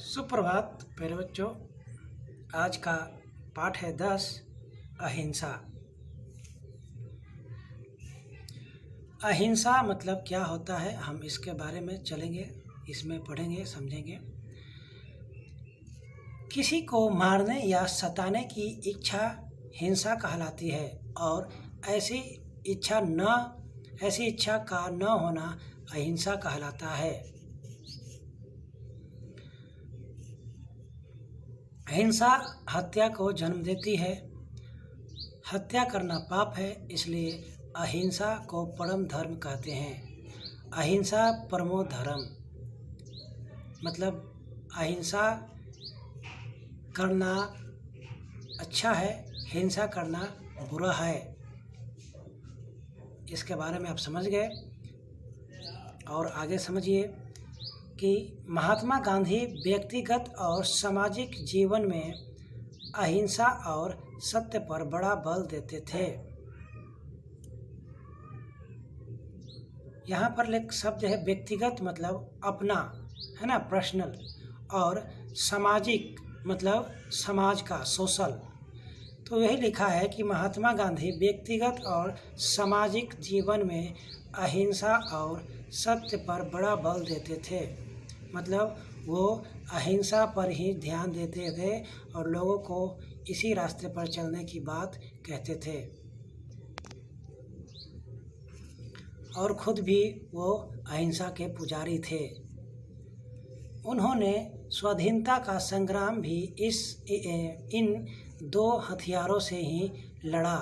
सुप्रभात प्यारे बच्चों। आज का पाठ है 10 अहिंसा। अहिंसा मतलब क्या होता है, हम इसके बारे में चलेंगे, इसमें पढ़ेंगे, समझेंगे। किसी को मारने या सताने की इच्छा हिंसा कहलाती है और ऐसी इच्छा का न होना अहिंसा कहलाता है। हिंसा हत्या को जन्म देती है। हत्या करना पाप है, इसलिए अहिंसा को परम धर्म कहते हैं। अहिंसा परमो धर्म मतलब अहिंसा करना अच्छा है, हिंसा करना बुरा है। इसके बारे में आप समझ गए और आगे समझिए कि महात्मा गांधी व्यक्तिगत और सामाजिक जीवन में अहिंसा और सत्य पर बड़ा बल देते थे। यहाँ पर एक शब्द है व्यक्तिगत मतलब अपना, है ना, पर्सनल, और सामाजिक मतलब समाज का, सोशल। तो यही लिखा है कि महात्मा गांधी व्यक्तिगत और सामाजिक जीवन में अहिंसा और सत्य पर बड़ा बल देते थे। मतलब वो अहिंसा पर ही ध्यान देते थे और लोगों को इसी रास्ते पर चलने की बात कहते थे और खुद भी वो अहिंसा के पुजारी थे। उन्होंने स्वाधीनता का संग्राम भी इन दो हथियारों से ही लड़ा।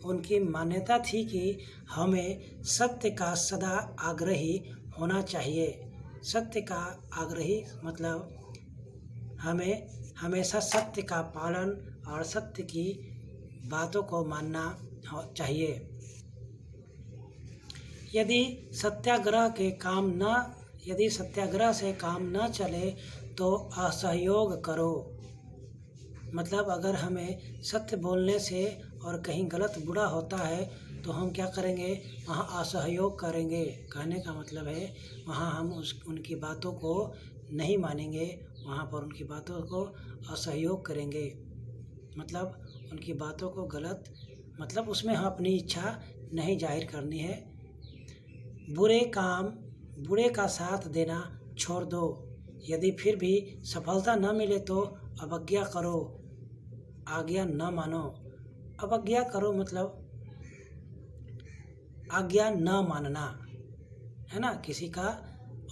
उनकी मान्यता थी कि हमें सत्य का सदा आग्रही होना चाहिए। सत्य का आग्रही मतलब हमें हमेशा सत्य का पालन और सत्य की बातों को मानना चाहिए। यदि सत्याग्रह से काम न चले तो असहयोग करो। मतलब अगर हमें सत्य बोलने से और कहीं गलत बुरा होता है तो हम क्या करेंगे, वहाँ असहयोग करेंगे। कहने का मतलब है वहाँ हम उनकी बातों को नहीं मानेंगे, वहाँ पर उनकी बातों को असहयोग करेंगे। मतलब उनकी बातों को गलत, मतलब उसमें हम अपनी इच्छा नहीं जाहिर करनी है। बुरे का साथ देना छोड़ दो। यदि फिर भी सफलता न मिले तो अवज्ञा करो, आज्ञा न मानो। अवज्ञा करो मतलब आज्ञा न मानना, है ना। किसी का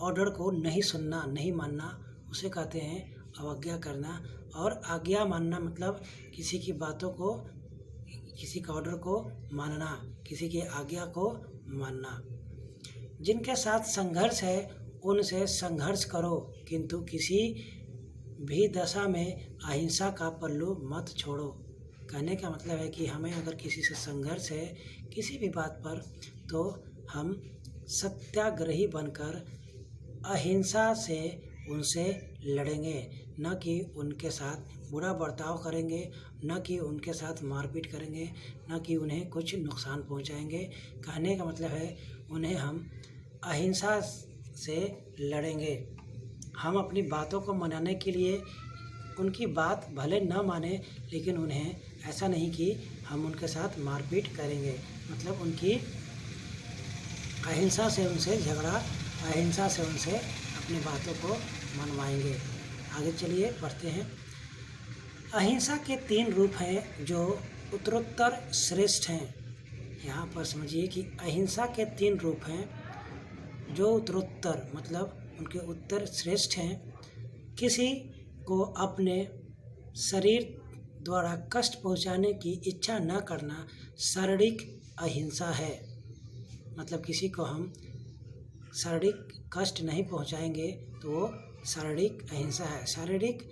ऑर्डर को नहीं सुनना, नहीं मानना, उसे कहते हैं अवज्ञा करना। और आज्ञा मानना मतलब किसी की बातों को, किसी का ऑर्डर को मानना, किसी की आज्ञा को मानना। जिनके साथ संघर्ष है उनसे संघर्ष करो, किंतु किसी भी दशा में अहिंसा का पल्लू मत छोड़ो। कहने का मतलब है कि हमें अगर किसी से संघर्ष है किसी भी बात पर, तो हम सत्याग्रही बनकर अहिंसा से उनसे लड़ेंगे, न कि उनके साथ बुरा बर्ताव करेंगे, न कि उनके साथ मारपीट करेंगे, न कि उन्हें कुछ नुकसान पहुंचाएंगे। कहने का मतलब है उन्हें हम अहिंसा से लड़ेंगे। हम अपनी बातों को मनाने के लिए उनकी बात भले न माने, लेकिन उन्हें ऐसा नहीं कि हम उनके साथ मारपीट करेंगे। मतलब उनकी अहिंसा से उनसे झगड़ा, अहिंसा से उनसे अपनी बातों को मनवाएंगे। आगे चलिए पढ़ते हैं। अहिंसा के 3 रूप हैं जो उत्तरोत्तर श्रेष्ठ हैं। यहाँ पर समझिए कि अहिंसा के 3 रूप हैं जो उत्तरोत्तर मतलब उनके उत्तर श्रेष्ठ हैं। किसी को अपने शरीर द्वारा कष्ट पहुंचाने की इच्छा न करना शारीरिक अहिंसा है। मतलब किसी को हम शारीरिक कष्ट नहीं पहुंचाएंगे तो वो शारीरिक अहिंसा है। शारीरिक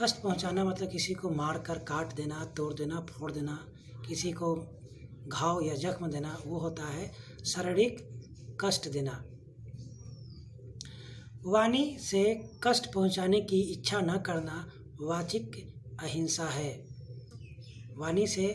कष्ट पहुंचाना मतलब किसी को मारकर काट देना, तोड़ देना, फोड़ देना, किसी को घाव या जख्म देना, वो होता है शारीरिक कष्ट देना। वाणी से कष्ट पहुंचाने की इच्छा न करना वाचिक अहिंसा है। वाणी से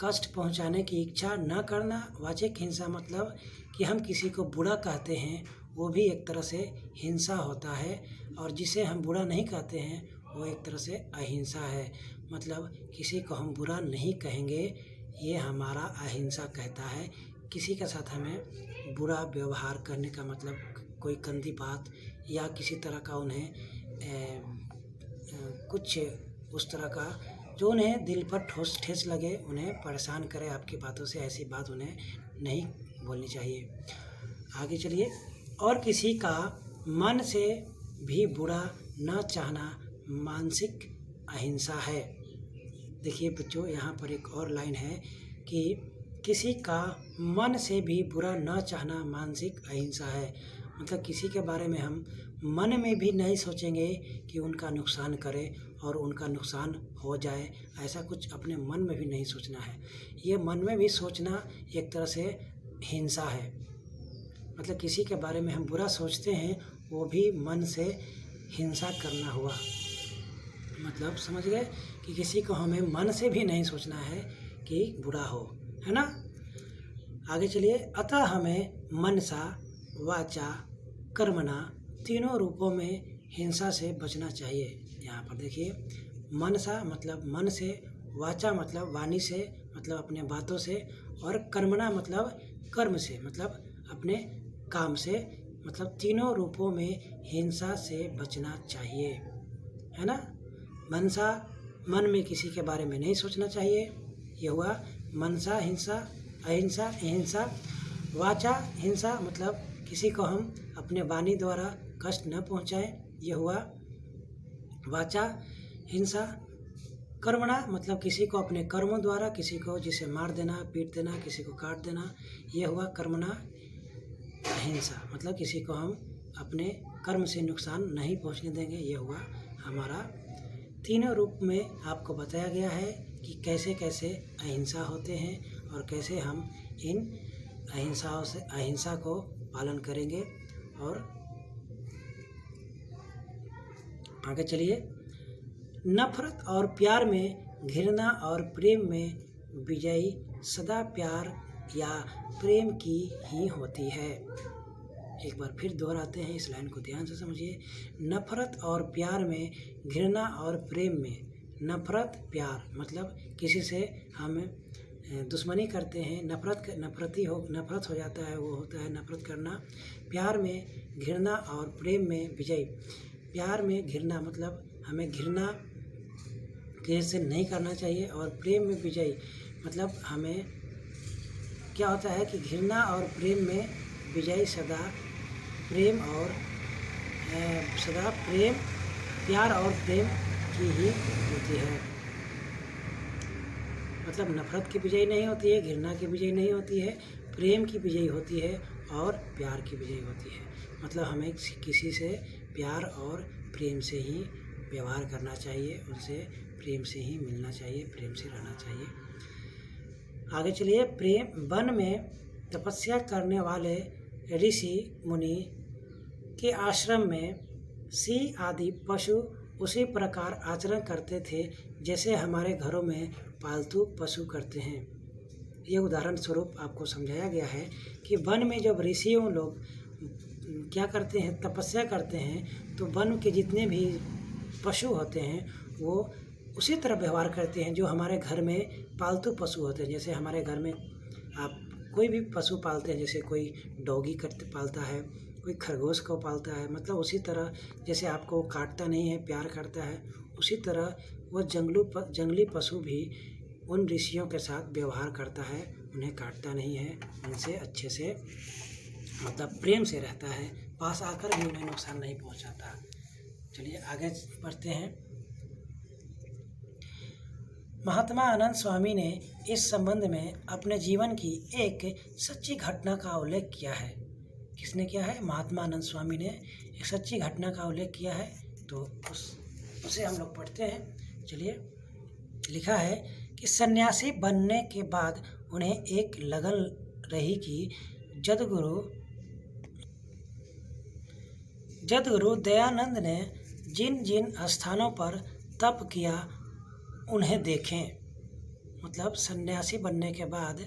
कष्ट पहुंचाने की इच्छा न करना वाचिक हिंसा मतलब कि हम किसी को बुरा कहते हैं, वो भी एक तरह से हिंसा होता है, और जिसे हम बुरा नहीं कहते हैं वो एक तरह से अहिंसा है। मतलब किसी को हम बुरा नहीं कहेंगे, ये हमारा अहिंसा कहता है। किसी के साथ हमें बुरा व्यवहार करने का मतलब कोई गंदी बात या किसी तरह का उन्हें कुछ उस तरह का जो उन्हें दिल पर ठेस लगे, उन्हें परेशान करे आपकी बातों से, ऐसी बात उन्हें नहीं बोलनी चाहिए। आगे चलिए। और किसी का मन से भी बुरा न चाहना मानसिक अहिंसा है। देखिए बच्चों, यहाँ पर एक और लाइन है कि किसी का मन से भी बुरा न चाहना मानसिक अहिंसा है। मतलब किसी के बारे में हम मन में भी नहीं सोचेंगे कि उनका नुकसान करे और उनका नुकसान हो जाए, ऐसा कुछ अपने मन में भी नहीं सोचना है। ये मन में भी सोचना एक तरह से हिंसा है। मतलब किसी के बारे में हम बुरा सोचते हैं, वो भी मन से हिंसा करना हुआ। मतलब समझ गए कि किसी को हमें मन से भी नहीं सोचना है कि बुरा हो, है ना। आगे चलिए। अतः हमें मनसा, वाचा, कर्मणा तीनों रूपों में हिंसा से बचना चाहिए। यहाँ पर देखिए, मनसा मतलब मन से, वाचा मतलब वाणी से, मतलब अपने बातों से, और कर्मणा मतलब कर्म से, मतलब अपने काम से। मतलब तीनों रूपों में हिंसा से बचना चाहिए, है ना। मनसा, मन में किसी के बारे में नहीं सोचना चाहिए, ये हुआ मनसा हिंसा, अहिंसा हिंसा। वाचा हिंसा मतलब किसी को हम अपने वाणी द्वारा कष्ट न पहुँचाएं, ये हुआ वाचा हिंसा। कर्मणा मतलब किसी को अपने कर्मों द्वारा किसी को जिसे मार देना, पीट देना, किसी को काट देना, ये हुआ कर्मणा अहिंसा। मतलब किसी को हम अपने कर्म से नुकसान नहीं पहुंचने देंगे, ये हुआ हमारा। तीनों रूप में आपको बताया गया है कि कैसे कैसे अहिंसा होते हैं और कैसे हम इन अहिंसा को पालन करेंगे। और आगे चलिए। नफरत और प्यार में घृणा और प्रेम में विजयी सदा प्यार या प्रेम की ही होती है। एक बार फिर दोहराते हैं, इस लाइन को ध्यान से समझिए। नफरत और प्यार में घृणा और प्रेम में, नफरत प्यार मतलब किसी से हम दुश्मनी करते हैं, नफरत हो जाता है, वो होता है नफरत करना। प्यार में घृणा और प्रेम में विजय। प्यार में घृणा मतलब हमें घृणा किसी से नहीं करना चाहिए, और प्रेम में विजय मतलब हमें क्या होता है कि घृणा और प्रेम में विजय सदा प्रेम प्यार और प्रेम की ही होती है। मतलब नफरत की विजय नहीं होती है, घृणा की विजय नहीं होती है, प्रेम की विजय होती है और प्यार की विजय होती है। मतलब हमें किसी से प्यार और प्रेम से ही व्यवहार करना चाहिए, उनसे प्रेम से ही मिलना चाहिए, प्रेम से रहना चाहिए। आगे चलिए। प्रेम वन में तपस्या करने वाले ऋषि मुनि के आश्रम में सिंह आदि पशु उसी प्रकार आचरण करते थे जैसे हमारे घरों में पालतू पशु करते हैं। ये उदाहरण स्वरूप आपको समझाया गया है कि वन में जब ऋषियों लोग क्या करते हैं, तपस्या करते हैं, तो वन के जितने भी पशु होते हैं वो उसी तरह व्यवहार करते हैं जो हमारे घर में पालतू पशु होते हैं। जैसे हमारे घर में आप कोई भी पशु पालते हैं, जैसे कोई डॉगी पालता है, कोई खरगोश को पालता है, मतलब उसी तरह जैसे आपको काटता नहीं है, प्यार करता है, उसी तरह वो जंगली पशु भी उन ऋषियों के साथ व्यवहार करता है, उन्हें काटता नहीं है, उनसे अच्छे से मतलब प्रेम से रहता है, पास आकर भी उन्हें नुकसान नहीं पहुंचाता। चलिए आगे बढ़ते हैं। महात्मा आनंद स्वामी ने इस संबंध में अपने जीवन की एक सच्ची घटना का उल्लेख किया है। किसने किया है? महात्मा आनंद स्वामी ने एक सच्ची घटना का उल्लेख किया है, तो उसे हम लोग पढ़ते हैं। चलिए, लिखा है कि सन्यासी बनने के बाद उन्हें एक लगन रही कि जदगुरु दयानंद ने जिन जिन स्थानों पर तप किया उन्हें देखें। मतलब सन्यासी बनने के बाद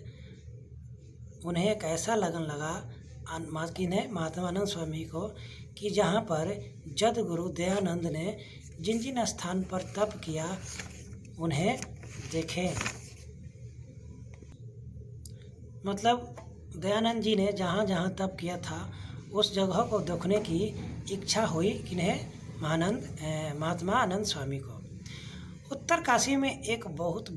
उन्हें एक ऐसा लगन लगा महात्मा आनंद स्वामी को कि जहाँ पर जद गुरु दयानंद ने जिन जिन स्थान पर तप किया उन्हें देखें। मतलब दयानंद जी ने जहाँ जहाँ तप किया था उस जगह को देखने की इच्छा हुई किन्हें, महात्मा आनंद स्वामी को। उत्तर काशी में एक बहुत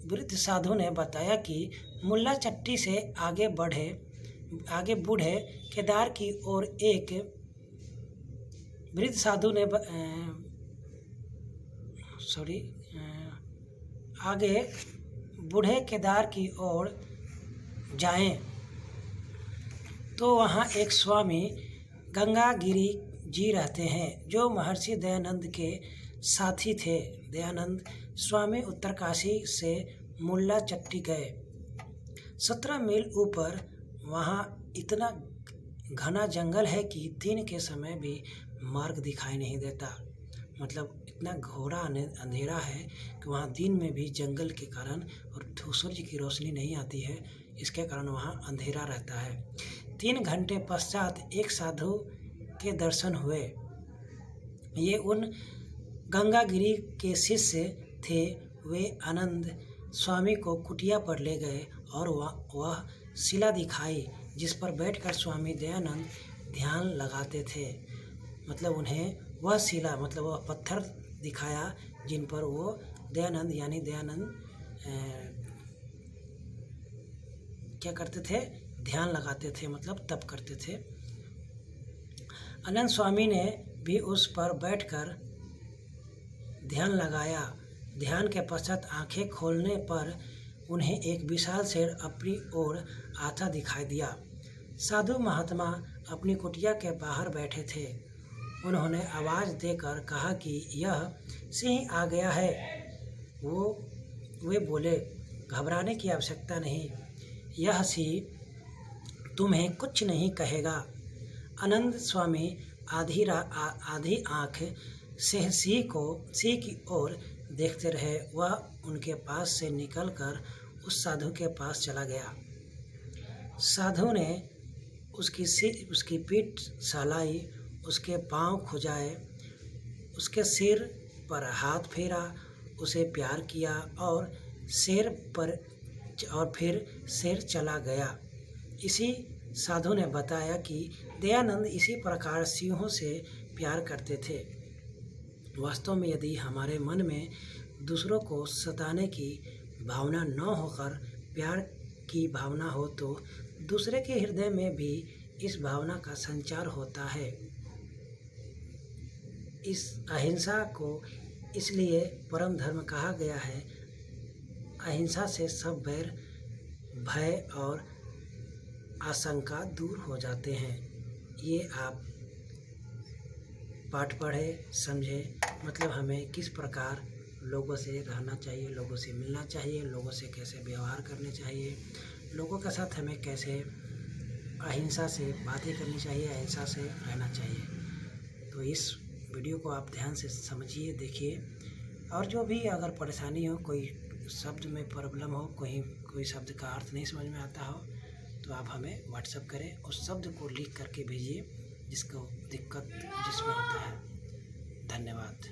वृद्ध साधु ने बताया कि मुल्ला चट्टी से आगे बूढ़े केदार की ओर एक वृद्ध साधु ने आगे बूढ़े केदार की ओर जाएं तो वहाँ एक स्वामी गंगागिरी जी रहते हैं जो महर्षि दयानंद के साथी थे। दयानंद स्वामी उत्तरकाशी से मुल्ला चट्टी गए। 17 मील ऊपर वहाँ इतना घना जंगल है कि दिन के समय भी मार्ग दिखाई नहीं देता। मतलब इतना घोरा अंधेरा है कि वहाँ दिन में भी जंगल के कारण और सूरज की रोशनी नहीं आती है, इसके कारण वहाँ अंधेरा रहता है। 3 घंटे पश्चात एक साधु के दर्शन हुए। ये उन गंगागिरी के शिष्य थे। वे आनंद स्वामी को कुटिया पर ले गए और वह शिला दिखाई जिस पर बैठकर स्वामी दयानंद ध्यान लगाते थे। मतलब उन्हें वह शिला मतलब वह पत्थर दिखाया जिन पर वो दयानंद क्या करते थे, ध्यान लगाते थे, मतलब तप करते थे। आनंद स्वामी ने भी उस पर बैठकर ध्यान लगाया। ध्यान के पश्चात आंखें खोलने पर उन्हें एक विशाल शेर अपनी ओर आता दिखाई दिया। साधु महात्मा अपनी कुटिया के बाहर बैठे थे। उन्होंने आवाज़ देकर कहा कि यह सिंह आ गया है। वे बोले, घबराने की आवश्यकता नहीं, यह सिंह तुम्हें कुछ नहीं कहेगा। आनंद स्वामी आधी आँख से सिंह की ओर देखते रहे। वह उनके पास से निकलकर उस साधु के पास चला गया। साधु ने उसकी पीठ सहलाई, उसके पांव खुजाए, उसके सिर पर हाथ फेरा, उसे प्यार किया और फिर शेर चला गया। इसी साधु ने बताया कि दयानंद इसी प्रकार सिंहों से प्यार करते थे। वास्तव में यदि हमारे मन में दूसरों को सताने की भावना न होकर प्यार की भावना हो तो दूसरे के हृदय में भी इस भावना का संचार होता है। इस अहिंसा को इसलिए परम धर्म कहा गया है। अहिंसा से सब बैर, भय और आशंका दूर हो जाते हैं। ये आप पाठ पढ़े, समझे, मतलब हमें किस प्रकार लोगों से रहना चाहिए, लोगों से मिलना चाहिए, लोगों से कैसे व्यवहार करने चाहिए, लोगों के साथ हमें कैसे अहिंसा से बातें करनी चाहिए, अहिंसा से रहना चाहिए। तो इस वीडियो को आप ध्यान से समझिए, देखिए, और जो भी अगर परेशानी हो, कोई शब्द में प्रॉब्लम हो, कोई शब्द का अर्थ नहीं समझ में आता हो, तो आप हमें व्हाट्सएप करें, उस शब्द को लिख करके भेजिए जिसको दिक्कत जिसमें होता है। धन्यवाद।